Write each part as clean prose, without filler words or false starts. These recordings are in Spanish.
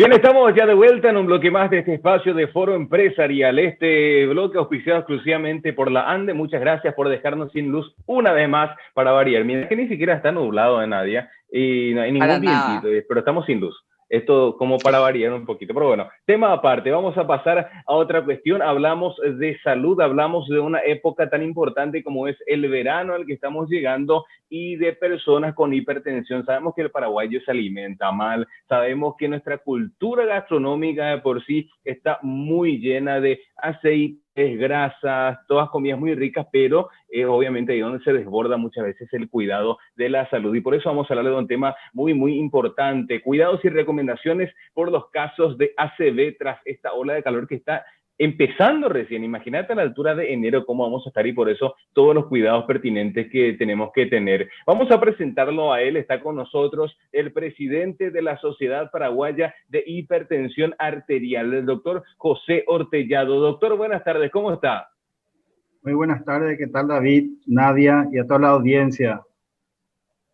Bien, estamos ya de vuelta en un bloque más de este espacio de Foro Empresarial. Este bloque auspiciado exclusivamente por la ANDE. Muchas gracias por dejarnos sin luz una vez más para variar. Mira que ni siquiera está nublado, Nadia, y no hay Para ningún vientito, nada. pero estamos sin luz. Esto como para variar un poquito. Pero bueno, tema aparte, vamos a pasar a otra cuestión. Hablamos de salud, hablamos de una época tan importante como es el verano al que estamos llegando y de personas con hipertensión. Sabemos que el paraguayo se alimenta mal, sabemos que nuestra cultura gastronómica de por sí está muy llena de aceites, grasas, todas comidas muy ricas, pero obviamente ahí donde se desborda muchas veces el cuidado de la salud. Y por eso vamos a hablar de un tema muy, muy importante. Cuidados y recomendaciones por los casos de ACV tras esta ola de calor que está empezando recién. Imagínate a la altura de enero cómo vamos a estar y por eso todos los cuidados pertinentes que tenemos que tener. Vamos a presentarlo a él. Está con nosotros el presidente de la Sociedad Paraguaya de Hipertensión Arterial, el doctor José Ortellado. Doctor, buenas tardes, ¿cómo está? Muy buenas tardes, ¿qué tal David, Nadia y a toda la audiencia?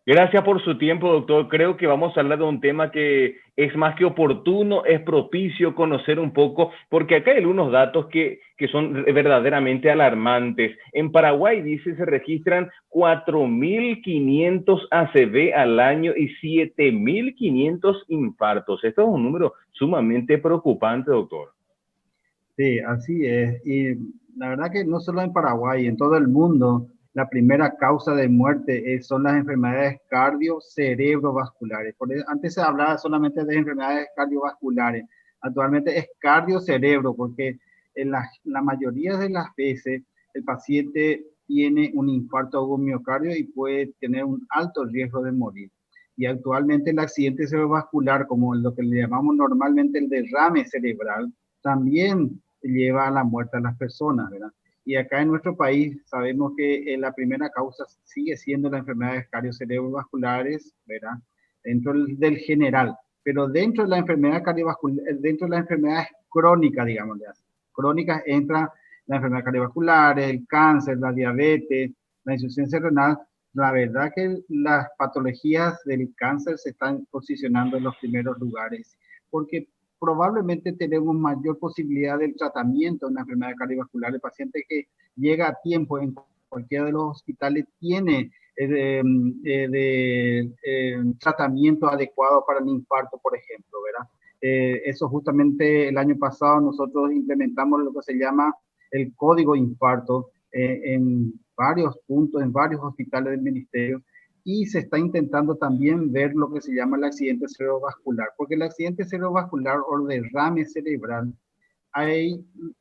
Gracias por su tiempo, doctor. Creo que vamos a hablar de un tema que es más que oportuno, es propicio conocer un poco, porque acá hay unos datos que son verdaderamente alarmantes. En Paraguay, dice, se registran 4.500 ACV al año y 7.500 infartos. Esto es un número sumamente preocupante, doctor. Sí, así es. Y la verdad que no solo en Paraguay, en todo el mundo, la primera causa de muerte son las enfermedades cardio-cerebrovasculares. Antes se hablaba solamente de enfermedades cardiovasculares. Actualmente es cardio-cerebro, porque en la mayoría de las veces el paciente tiene un infarto agudo miocardio y puede tener un alto riesgo de morir. Y actualmente el accidente cerebrovascular, como lo que le llamamos normalmente el derrame cerebral, también lleva a la muerte a las personas, ¿verdad? Y acá en nuestro país sabemos que la primera causa sigue siendo las enfermedades cardiovasculares, ¿verdad? Dentro del general, pero dentro de la enfermedad cardiovascular, dentro de las enfermedades crónicas, digamos, crónicas entra la enfermedad cardiovascular, el cáncer, la diabetes, la insuficiencia renal. La verdad que las patologías del cáncer se están posicionando en los primeros lugares, porque probablemente tenemos mayor posibilidad del tratamiento de una enfermedad cardiovascular. El paciente que llega a tiempo en cualquiera de los hospitales tiene tratamiento adecuado para el infarto, por ejemplo, ¿verdad? Eso justamente el año pasado nosotros implementamos lo que se llama el código infarto en varios puntos, en varios hospitales del ministerio, y se está intentando también ver lo que se llama el accidente cerebrovascular, porque el accidente cerebrovascular o derrame cerebral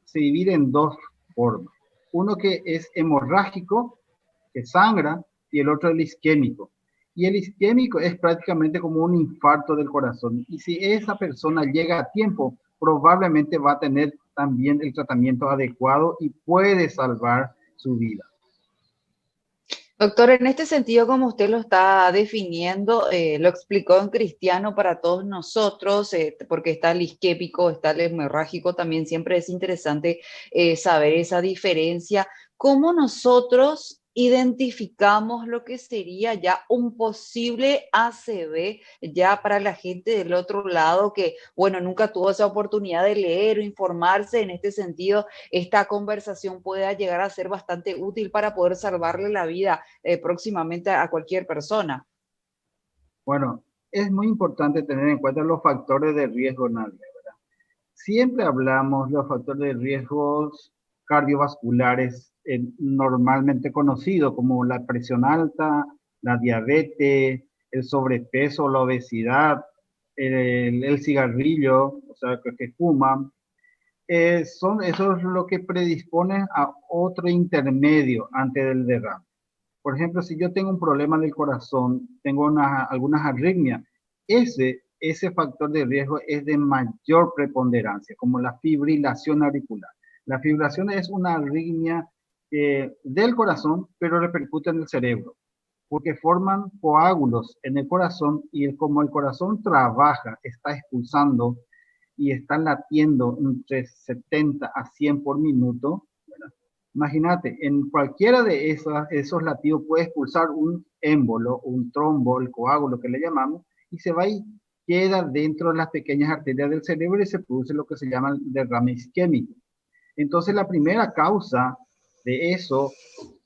se divide en dos formas. Uno que es hemorrágico, que sangra, y el otro el isquémico. Y el isquémico es prácticamente como un infarto del corazón. Y si esa persona llega a tiempo, probablemente va a tener también el tratamiento adecuado y puede salvar su vida. Doctor, en este sentido, como usted lo está definiendo, lo explicó en cristiano para todos nosotros, porque está el isquémico, está el hemorrágico, también siempre es interesante saber esa diferencia. ¿Cómo nosotros identificamos lo que sería ya un posible ACV, ya para la gente del otro lado que, bueno, nunca tuvo esa oportunidad de leer o informarse en este sentido? Esta conversación pueda llegar a ser bastante útil para poder salvarle la vida próximamente a cualquier persona. Bueno, es muy importante tener en cuenta los factores de riesgo, Nadia, ¿verdad? Siempre hablamos de los factores de riesgos cardiovasculares normalmente conocidos como la presión alta, la diabetes, el sobrepeso, la obesidad, el cigarrillo, o sea, que fuman. Eso es lo que predispone a otro intermedio antes del derrame. Por ejemplo, si yo tengo un problema del corazón, tengo algunas arritmias, ese factor de riesgo es de mayor preponderancia, como la fibrilación auricular. La fibrilación es una arritmia del corazón, pero repercute en el cerebro, porque forman coágulos en el corazón y como el corazón trabaja, está expulsando y está latiendo entre 70 a 100 por minuto, ¿verdad? Imagínate, en cualquiera de esos latidos puede expulsar un émbolo, un trombo, el coágulo que le llamamos, y se va a ir queda dentro de las pequeñas arterias del cerebro y se produce lo que se llama el derrame isquémico. Entonces, la primera causa de eso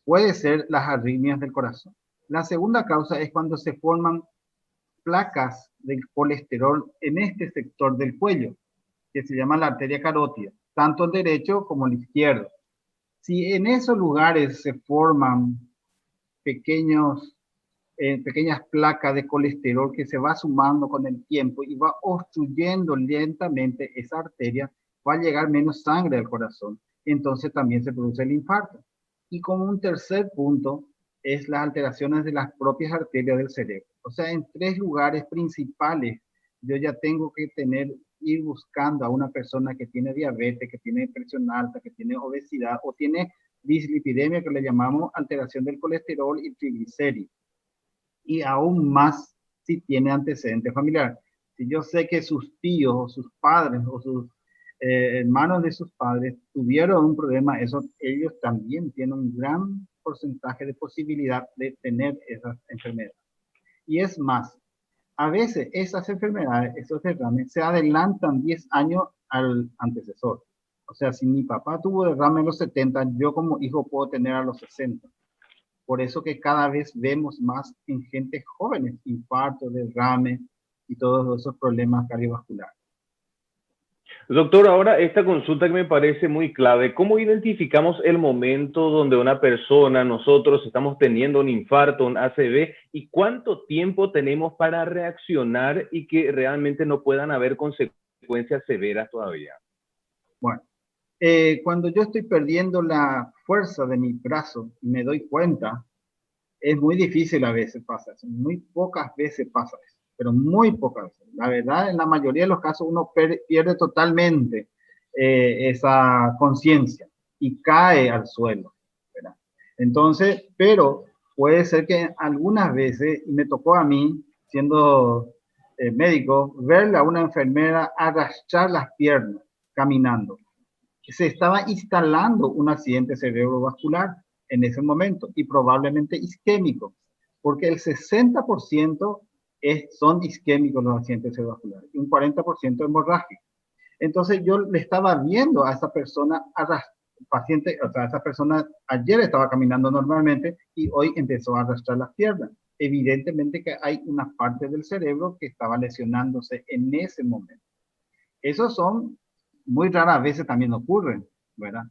puede ser las arritmias del corazón. La segunda causa es cuando se forman placas del colesterol en este sector del cuello, que se llama la arteria carótida, tanto el derecho como el izquierdo. Si en esos lugares se forman pequeñas placas de colesterol que se va sumando con el tiempo y va obstruyendo lentamente esa arteria, va a llegar menos sangre al corazón. Entonces también se produce el infarto. Y como un tercer punto es las alteraciones de las propias arterias del cerebro. O sea, en 3 lugares principales yo ya tengo que ir buscando a una persona que tiene diabetes, que tiene presión alta, que tiene obesidad o tiene dislipidemia, que le llamamos alteración del colesterol y triglicéridos. Y aún más si tiene antecedente familiar. Si yo sé que sus tíos o sus padres o sus hermanos de sus padres tuvieron un problema, ellos también tienen un gran porcentaje de posibilidad de tener esas enfermedades. Y es más, a veces esas enfermedades, esos derrames, se adelantan 10 años al antecesor. O sea, si mi papá tuvo derrame en los 70, yo como hijo puedo tener a los 60. Por eso que cada vez vemos más en gente jóvenes, infarto, derrame y todos esos problemas cardiovasculares. Doctor, ahora esta consulta que me parece muy clave, ¿cómo identificamos el momento donde una persona, nosotros estamos teniendo un infarto, un ACV, y cuánto tiempo tenemos para reaccionar y que realmente no puedan haber consecuencias severas todavía? Bueno, cuando yo estoy perdiendo la fuerza de mi brazo y me doy cuenta, es muy difícil a veces pasa eso, muy pocas veces pasa eso, pero muy pocas veces. La verdad, en la mayoría de los casos uno pierde totalmente esa conciencia y cae al suelo, ¿verdad? Entonces, pero puede ser que algunas veces, y me tocó a mí, siendo médico, verle a una enfermera arrastrar las piernas caminando. Se estaba instalando un accidente cerebrovascular en ese momento y probablemente isquémico, porque el 60% son isquémicos los accidentes cerebrovasculares y un 40% hemorrágicos. Entonces yo le estaba viendo a esa persona, paciente, o sea, esa persona ayer estaba caminando normalmente y hoy empezó a arrastrar las piernas. Evidentemente que hay una parte del cerebro que estaba lesionándose en ese momento. Esos son muy raras veces también ocurren, ¿verdad?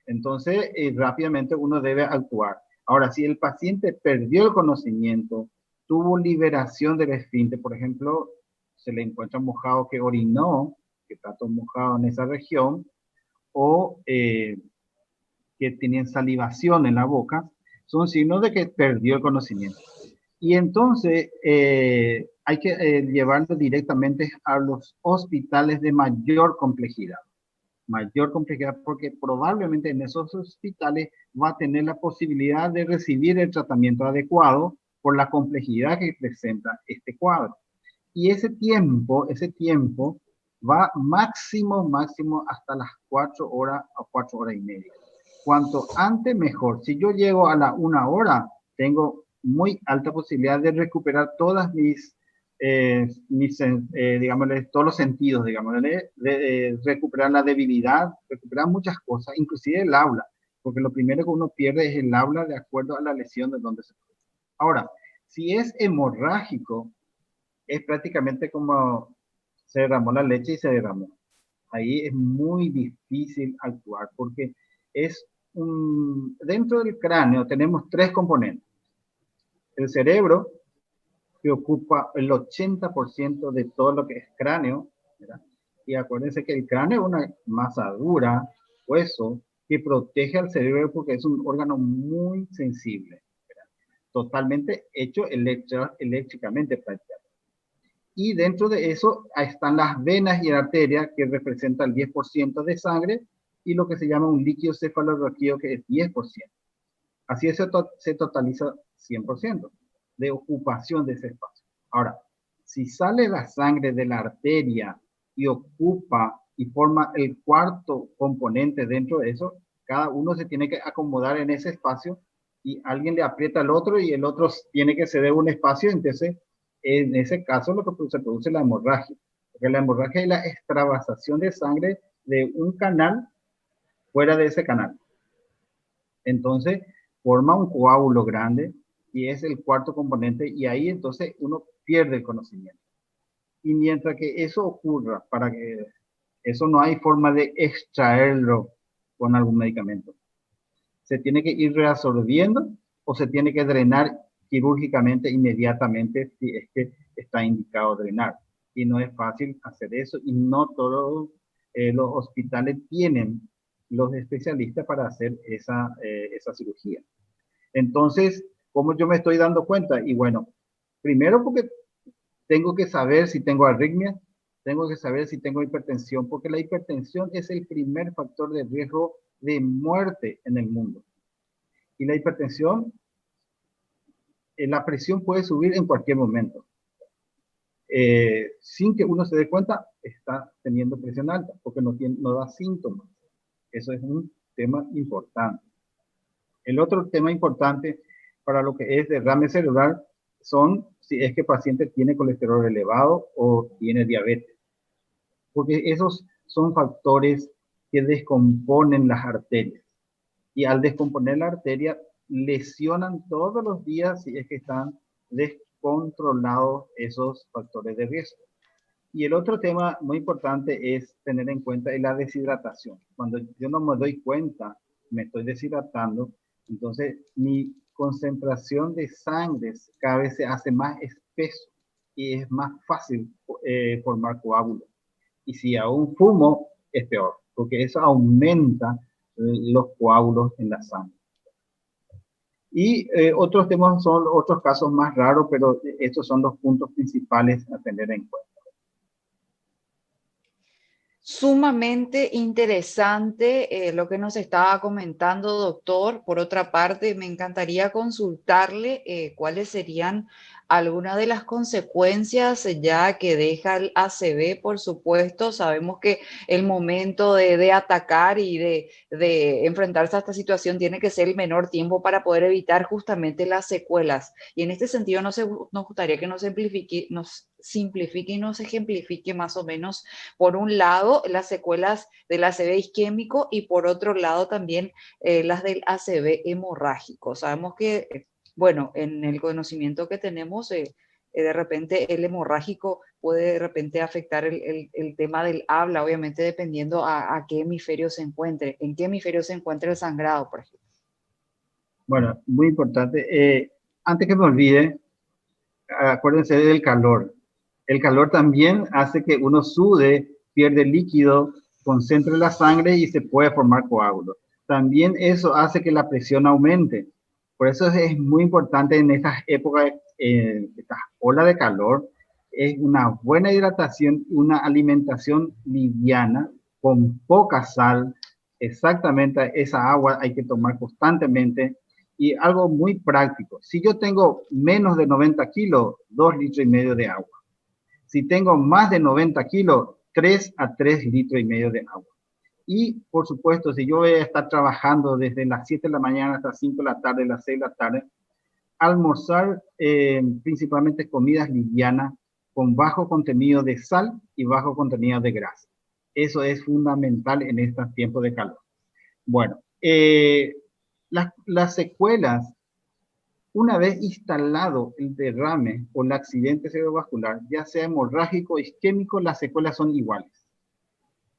Entonces, rápidamente uno debe actuar. Ahora, si el paciente perdió el conocimiento, tuvo liberación del esfínter, por ejemplo, se le encuentra mojado que orinó, que está todo mojado en esa región, o que tienen salivación en la boca, son signos de que perdió el conocimiento. Y entonces hay que llevarlo directamente a los hospitales de mayor complejidad porque probablemente en esos hospitales va a tener la posibilidad de recibir el tratamiento adecuado por la complejidad que presenta este cuadro. Y ese tiempo va máximo hasta las 4 horas o 4 horas y media. Cuanto antes, mejor. Si yo llego a la 1 hora, tengo muy alta posibilidad de recuperar todas digámosle, todos los sentidos, digámosle, de recuperar la debilidad, recuperar muchas cosas, inclusive el habla, porque lo primero que uno pierde es el habla de acuerdo a la lesión de donde se produce. Ahora, si es hemorrágico, es prácticamente como se derramó la leche y se derramó. Ahí es muy difícil actuar, porque dentro del cráneo tenemos 3 componentes. El cerebro, que ocupa el 80% de todo lo que es cráneo, ¿verdad? Y acuérdense que el cráneo es una masa dura, hueso, que protege al cerebro porque es un órgano muy sensible, ¿verdad? Totalmente hecho eléctricamente prácticamente. Y dentro de eso están las venas y arterias, que representan el 10% de sangre, y lo que se llama un líquido cefalorraquídeo, que es 10%. Así se totaliza 100% de ocupación de ese espacio. Ahora, si sale la sangre de la arteria y ocupa y forma el cuarto componente dentro de eso, cada uno se tiene que acomodar en ese espacio y alguien le aprieta al otro y el otro tiene que ceder un espacio, entonces En ese caso lo que se produce la hemorragia, porque la hemorragia es la extravasación de sangre de un canal fuera de ese canal. Entonces forma un coágulo grande y es el cuarto componente, y ahí entonces uno pierde el conocimiento. Y mientras que eso ocurra, para que eso no hay forma de extraerlo con algún medicamento. Se tiene que ir reabsorbiendo o se tiene que drenar quirúrgicamente inmediatamente si es que está indicado drenar. Y no es fácil hacer eso, y no todos los hospitales tienen los especialistas para hacer esa cirugía. Entonces, ¿cómo yo me estoy dando cuenta? Y bueno, primero porque tengo que saber si tengo arritmia, tengo que saber si tengo hipertensión, porque la hipertensión es el primer factor de riesgo de muerte en el mundo. Y la hipertensión, la presión puede subir en cualquier momento. Sin que uno se dé cuenta, está teniendo presión alta, porque no da síntomas. Eso es un tema importante. El otro tema importante para lo que es derrame cerebral son si es que el paciente tiene colesterol elevado o tiene diabetes. Porque esos son factores que descomponen las arterias. Y al descomponer la arteria, lesionan todos los días si es que están descontrolados esos factores de riesgo. Y el otro tema muy importante es tener en cuenta la deshidratación. Cuando yo no me doy cuenta, me estoy deshidratando, entonces mi concentración de sangre cada vez se hace más espeso y es más fácil formar coágulos. Y si aún fumo, es peor, porque eso aumenta los coágulos en la sangre. Y otros temas son otros casos más raros, pero estos son los puntos principales a tener en cuenta. Sumamente interesante lo que nos estaba comentando, doctor. Por otra parte, me encantaría consultarle cuáles serían algunas de las consecuencias ya que deja el ACV, por supuesto. Sabemos que el momento de atacar y de enfrentarse a esta situación tiene que ser el menor tiempo para poder evitar justamente las secuelas. Y en este sentido nos gustaría que nos simplifique y nos ejemplifique más o menos, por un lado, las secuelas del ACV isquémico y por otro lado también las del ACV hemorrágico. Sabemos que, bueno, en el conocimiento que tenemos, de repente el hemorrágico puede de repente afectar el tema del habla, obviamente dependiendo a qué hemisferio se encuentre, en qué hemisferio se encuentre el sangrado, por ejemplo. Bueno, muy importante. Antes que me olvide, acuérdense del calor. El calor también hace que uno sude, pierde líquido, concentre la sangre y se puede formar coágulos. También eso hace que la presión aumente. Por eso es muy importante en estas épocas, estas olas de calor, es una buena hidratación, una alimentación liviana, con poca sal. Exactamente esa agua hay que tomar constantemente. Y algo muy práctico, si yo tengo menos de 90 kilos, 2,5 litros de agua. Si tengo más de 90 kilos, 3 a 3,5 litros de agua. Y, por supuesto, si yo voy a estar trabajando desde las 7 de la mañana hasta 5 de la tarde, las 6 de la tarde, almorzar principalmente comidas livianas con bajo contenido de sal y bajo contenido de grasa. Eso es fundamental en estos tiempos de calor. Bueno, las secuelas, una vez instalado el derrame o el accidente cerebrovascular, ya sea hemorrágico o isquémico, las secuelas son iguales.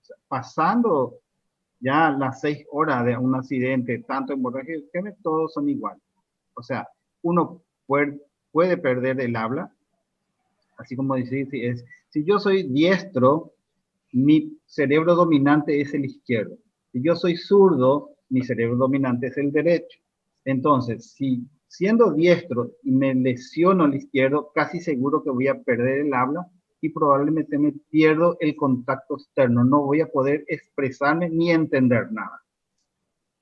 O sea, pasando ya las 6 horas de un accidente, tanto hemorrágico como isquémico, todos son iguales. O sea, uno puede perder el habla, así como decir, si yo soy diestro, mi cerebro dominante es el izquierdo. Si yo soy zurdo, mi cerebro dominante es el derecho. Entonces, si siendo diestro y me lesiono el izquierdo, casi seguro que voy a perder el habla y probablemente me pierdo el contacto externo. No voy a poder expresarme ni entender nada.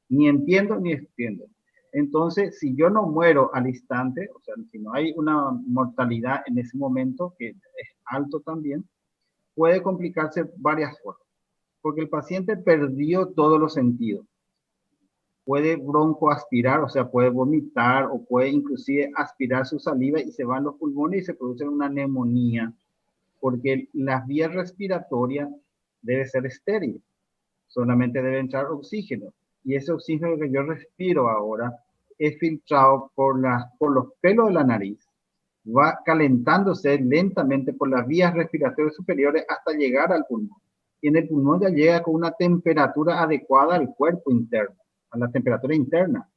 Ni entiendo ni entiendo. Entonces, si yo no muero al instante, o sea, si no hay una mortalidad en ese momento, que es alto también, puede complicarse varias formas, porque el paciente perdió todos los sentidos. puede broncoaspirar, o sea, puede vomitar o puede inclusive aspirar su saliva y se van los pulmones y se produce una neumonía, porque las vías respiratorias deben ser estériles, solamente debe entrar oxígeno. Y ese oxígeno que yo respiro ahora es filtrado por los pelos de la nariz, va calentándose lentamente por las vías respiratorias superiores hasta llegar al pulmón. Y en el pulmón ya llega con una temperatura adecuada al cuerpo interno, a la temperatura interna.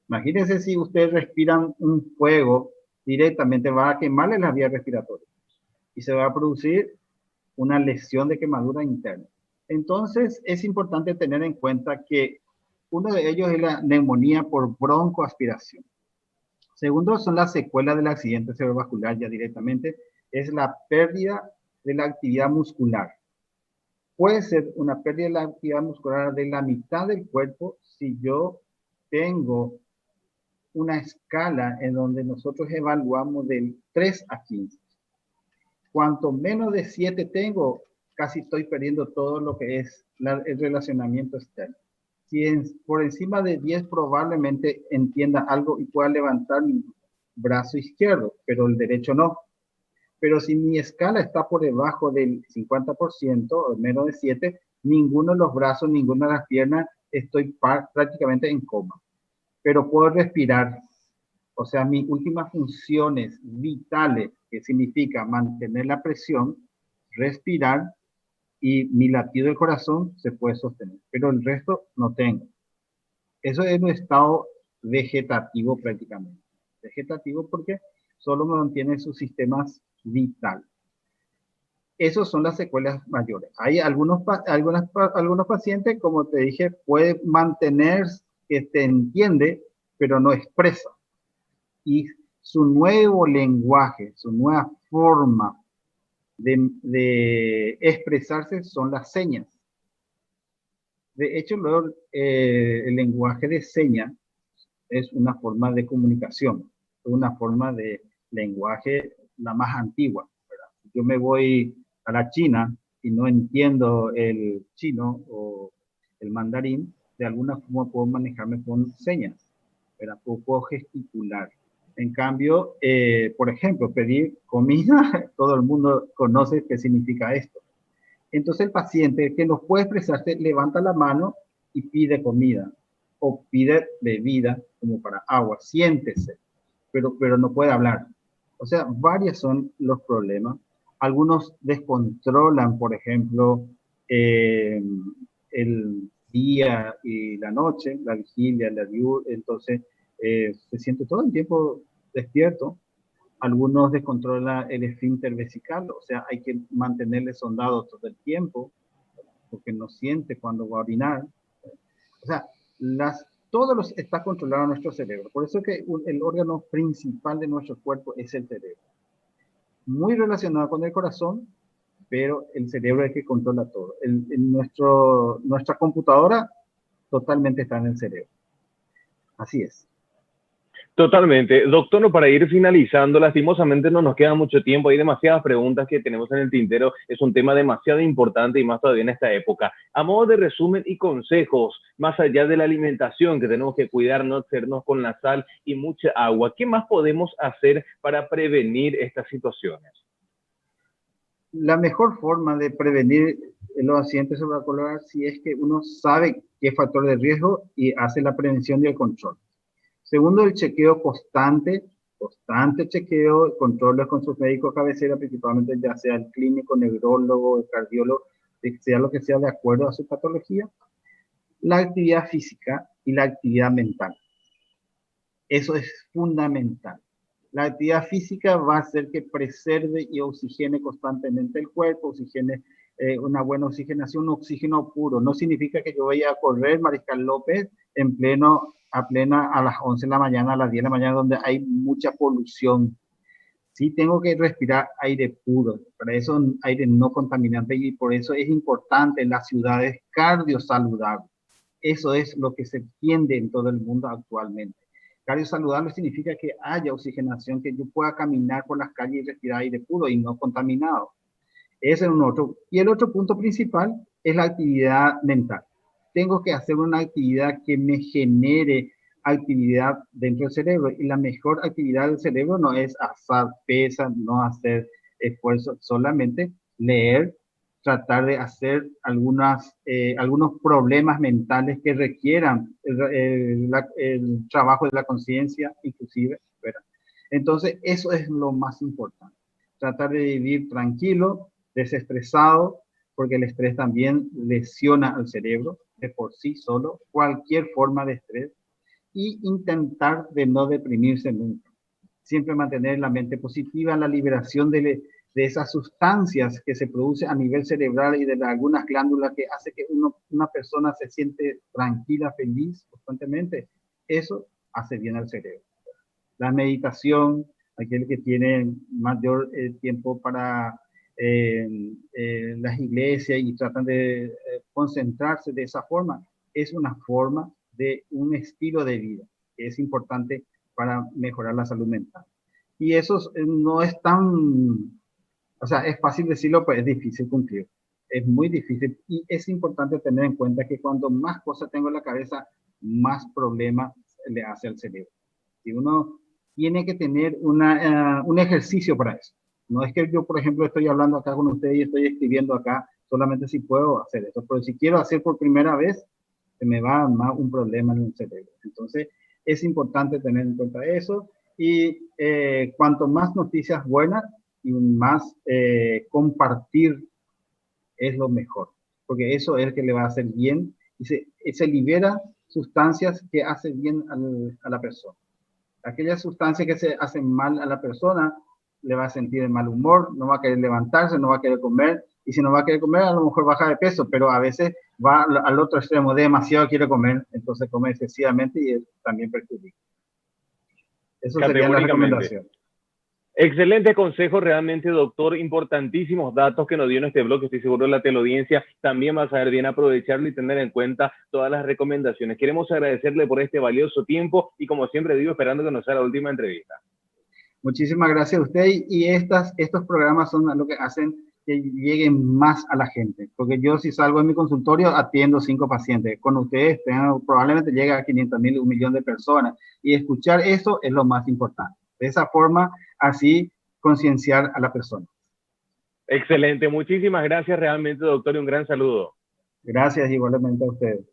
Imagínense si ustedes respiran un fuego, directamente va a quemarle las vías respiratorias y se va a producir una lesión de quemadura interna. Entonces, es importante tener en cuenta que uno de ellos es la neumonía por broncoaspiración. Segundo, son las secuelas del accidente cerebrovascular ya directamente, es la pérdida de la actividad muscular. Puede ser una pérdida de la actividad muscular de la mitad del cuerpo si yo tengo una escala en donde nosotros evaluamos del 3 a 15. Cuanto menos de 7 tengo, casi estoy perdiendo todo lo que es el relacionamiento externo. Si por encima de 10 probablemente entienda algo y pueda levantar mi brazo izquierdo, pero el derecho no. Pero si mi escala está por debajo del 50% o menos de 7, ninguno de los brazos, ninguna de las piernas, estoy prácticamente en coma. Pero puedo respirar. O sea, mis últimas funciones vitales, que significa mantener la presión, respirar, y mi latido del corazón se puede sostener, pero el resto no tengo. Eso es un estado vegetativo prácticamente. Vegetativo porque solo mantiene sus sistemas vitales. Esas son las secuelas mayores. Hay algunos pacientes, como te dije, puede mantener que te entiende, pero no expresa. Y su nuevo lenguaje, su nueva forma de expresarse son las señas. De hecho, luego, el lenguaje de señas es una forma de comunicación, una forma de lenguaje la más antigua, ¿verdad? Si yo me voy a la China y no entiendo el chino o el mandarín, de alguna forma puedo manejarme con señas, ¿verdad? Puedo gesticular. En cambio, por ejemplo, pedir comida, todo el mundo conoce qué significa esto. Entonces el paciente que no puede expresarse levanta la mano y pide comida o pide bebida como para agua, siéntese, pero no puede hablar. O sea, varios son los problemas. Algunos descontrolan, por ejemplo, el día y la noche, la vigilia, la diurna, entonces se siente todo el tiempo despierto. Algunos descontrolan el esfínter vesical, o sea, hay que mantenerle sondado todo el tiempo, porque no siente cuando va a orinar. O sea, todo está controlado en nuestro cerebro. Por eso que el órgano principal de nuestro cuerpo es el cerebro. Muy relacionado con el corazón, pero el cerebro es el que controla todo. Nuestra computadora totalmente está en el cerebro. Así es. Totalmente. Doctor, no, para ir finalizando, lastimosamente no nos queda mucho tiempo, hay demasiadas preguntas que tenemos en el tintero, es un tema demasiado importante y más todavía en esta época. A modo de resumen y consejos, más allá de la alimentación, que tenemos que cuidarnos, hacernos con la sal y mucha agua, ¿qué más podemos hacer para prevenir estas situaciones? La mejor forma de prevenir los accidentes cerebrovasculares si es que uno sabe qué factor de riesgo y hace la prevención y el control. Segundo, el chequeo constante chequeo, controles con sus médicos cabecera, principalmente ya sea el clínico, neurólogo, el cardiólogo, sea lo que sea de acuerdo a su patología. La actividad física y la actividad mental. Eso es fundamental. La actividad física va a hacer que preserve y oxigene constantemente el cuerpo, oxigene una buena oxigenación, un oxígeno puro. No significa que yo vaya a correr, Mariscal López, a las 11 de la mañana, a las 10 de la mañana, donde hay mucha polución. Sí tengo que respirar aire puro, para eso aire no contaminante, y por eso es importante en las ciudades cardiosaludables. Eso es lo que se entiende en todo el mundo actualmente. Cardiosaludable significa que haya oxigenación, que yo pueda caminar por las calles y respirar aire puro y no contaminado. Ese es un otro. Y el otro punto principal es la actividad mental. tengo que hacer una actividad que me genere actividad dentro del cerebro. Y la mejor actividad del cerebro no es hacer pesas, no hacer esfuerzo, solamente leer, tratar de hacer algunos problemas mentales que requieran el trabajo de la conciencia, inclusive, ¿verdad? Entonces, eso es lo más importante. Tratar de vivir tranquilo, desestresado, porque el estrés también lesiona al cerebro de por sí solo, cualquier forma de estrés, y intentar de no deprimirse nunca. Siempre mantener la mente positiva, la liberación de esas sustancias que se producen a nivel cerebral y de algunas glándulas que hace que una persona se siente tranquila, feliz constantemente. Eso hace bien al cerebro. La meditación, aquel que tiene mayor tiempo para las iglesias y tratan de concentrarse de esa forma, es una forma de un estilo de vida que es importante para mejorar la salud mental. Y eso no es tan, o sea, es fácil decirlo, pero es difícil cumplir. Es muy difícil y es importante tener en cuenta que cuando más cosas tengo en la cabeza, más problemas le hace al cerebro. Y uno tiene que tener un ejercicio para eso. No es que yo, por ejemplo, estoy hablando acá con ustedes y estoy escribiendo acá, solamente si puedo hacer eso. Pero si quiero hacer por primera vez, se me va más un problema en el cerebro. Entonces, es importante tener en cuenta eso. Y cuanto más noticias buenas y más compartir es lo mejor. Porque eso es el que le va a hacer bien y se libera sustancias que hacen bien a la persona. Aquellas sustancias que se hacen mal a la persona, le va a sentir de mal humor, no va a querer levantarse, no va a querer comer, y si no va a querer comer, a lo mejor baja de peso, pero a veces va al otro extremo, demasiado quiere comer, entonces come excesivamente y también perjudica. Eso sería la recomendación. Excelente consejo, realmente, doctor. Importantísimos datos que nos dio en este blog. Estoy seguro que la teleaudiencia también va a saber bien aprovecharlo y tener en cuenta todas las recomendaciones. Queremos agradecerle por este valioso tiempo y, como siempre digo, esperando que nos sea la última entrevista. Muchísimas gracias a usted. Y estos programas son lo que hacen que lleguen más a la gente. Porque yo, si salgo en mi consultorio, atiendo 5 pacientes. Con ustedes probablemente llega a 500.000, 1 millón de personas. Y escuchar eso es lo más importante. De esa forma, así concienciar a la persona. Excelente, muchísimas gracias realmente, doctor, y un gran saludo. Gracias igualmente a ustedes.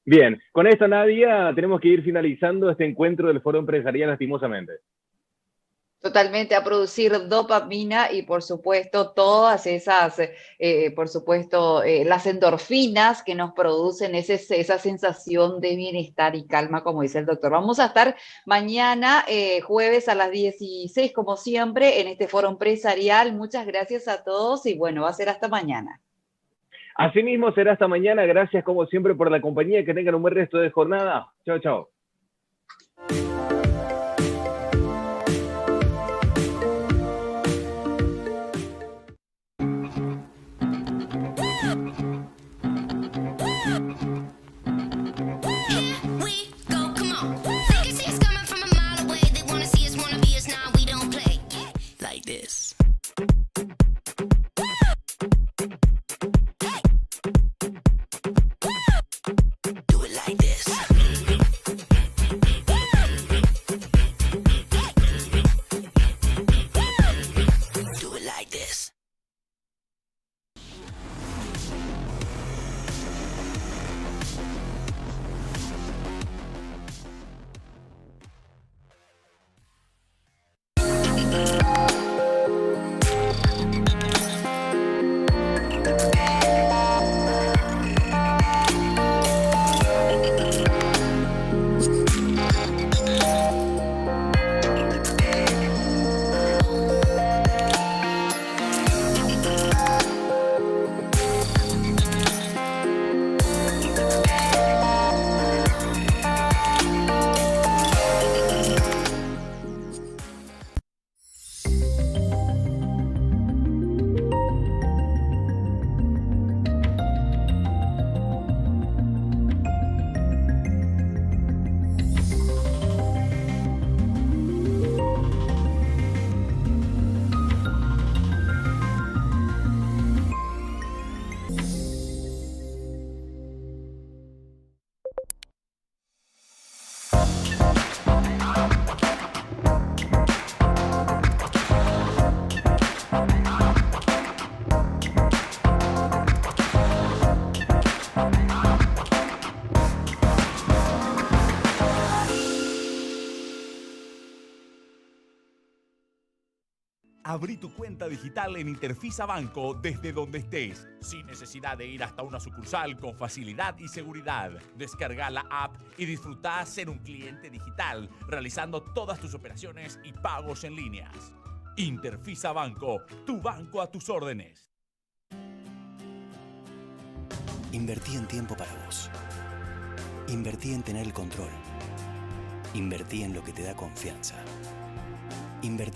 Bien, con esto, Nadia, tenemos que ir finalizando este encuentro del Foro Empresarial, lastimosamente. Totalmente, a producir dopamina y por supuesto todas esas, las endorfinas que nos producen esa sensación de bienestar y calma, como dice el doctor. Vamos a estar mañana, jueves a las 16, como siempre, en este foro empresarial. Muchas gracias a todos y bueno, va a ser hasta mañana. Asimismo será hasta mañana. Gracias como siempre por la compañía. Que tengan un buen resto de jornada. Chao, chao. Abrí tu cuenta digital en Interfisa Banco desde donde estés, sin necesidad de ir hasta una sucursal, con facilidad y seguridad. Descarga la app y disfruta ser un cliente digital, realizando todas tus operaciones y pagos en líneas. Interfisa Banco, tu banco a tus órdenes. Invertí en tiempo para vos. Invertí en tener el control. Invertí en lo que te da confianza. Invertí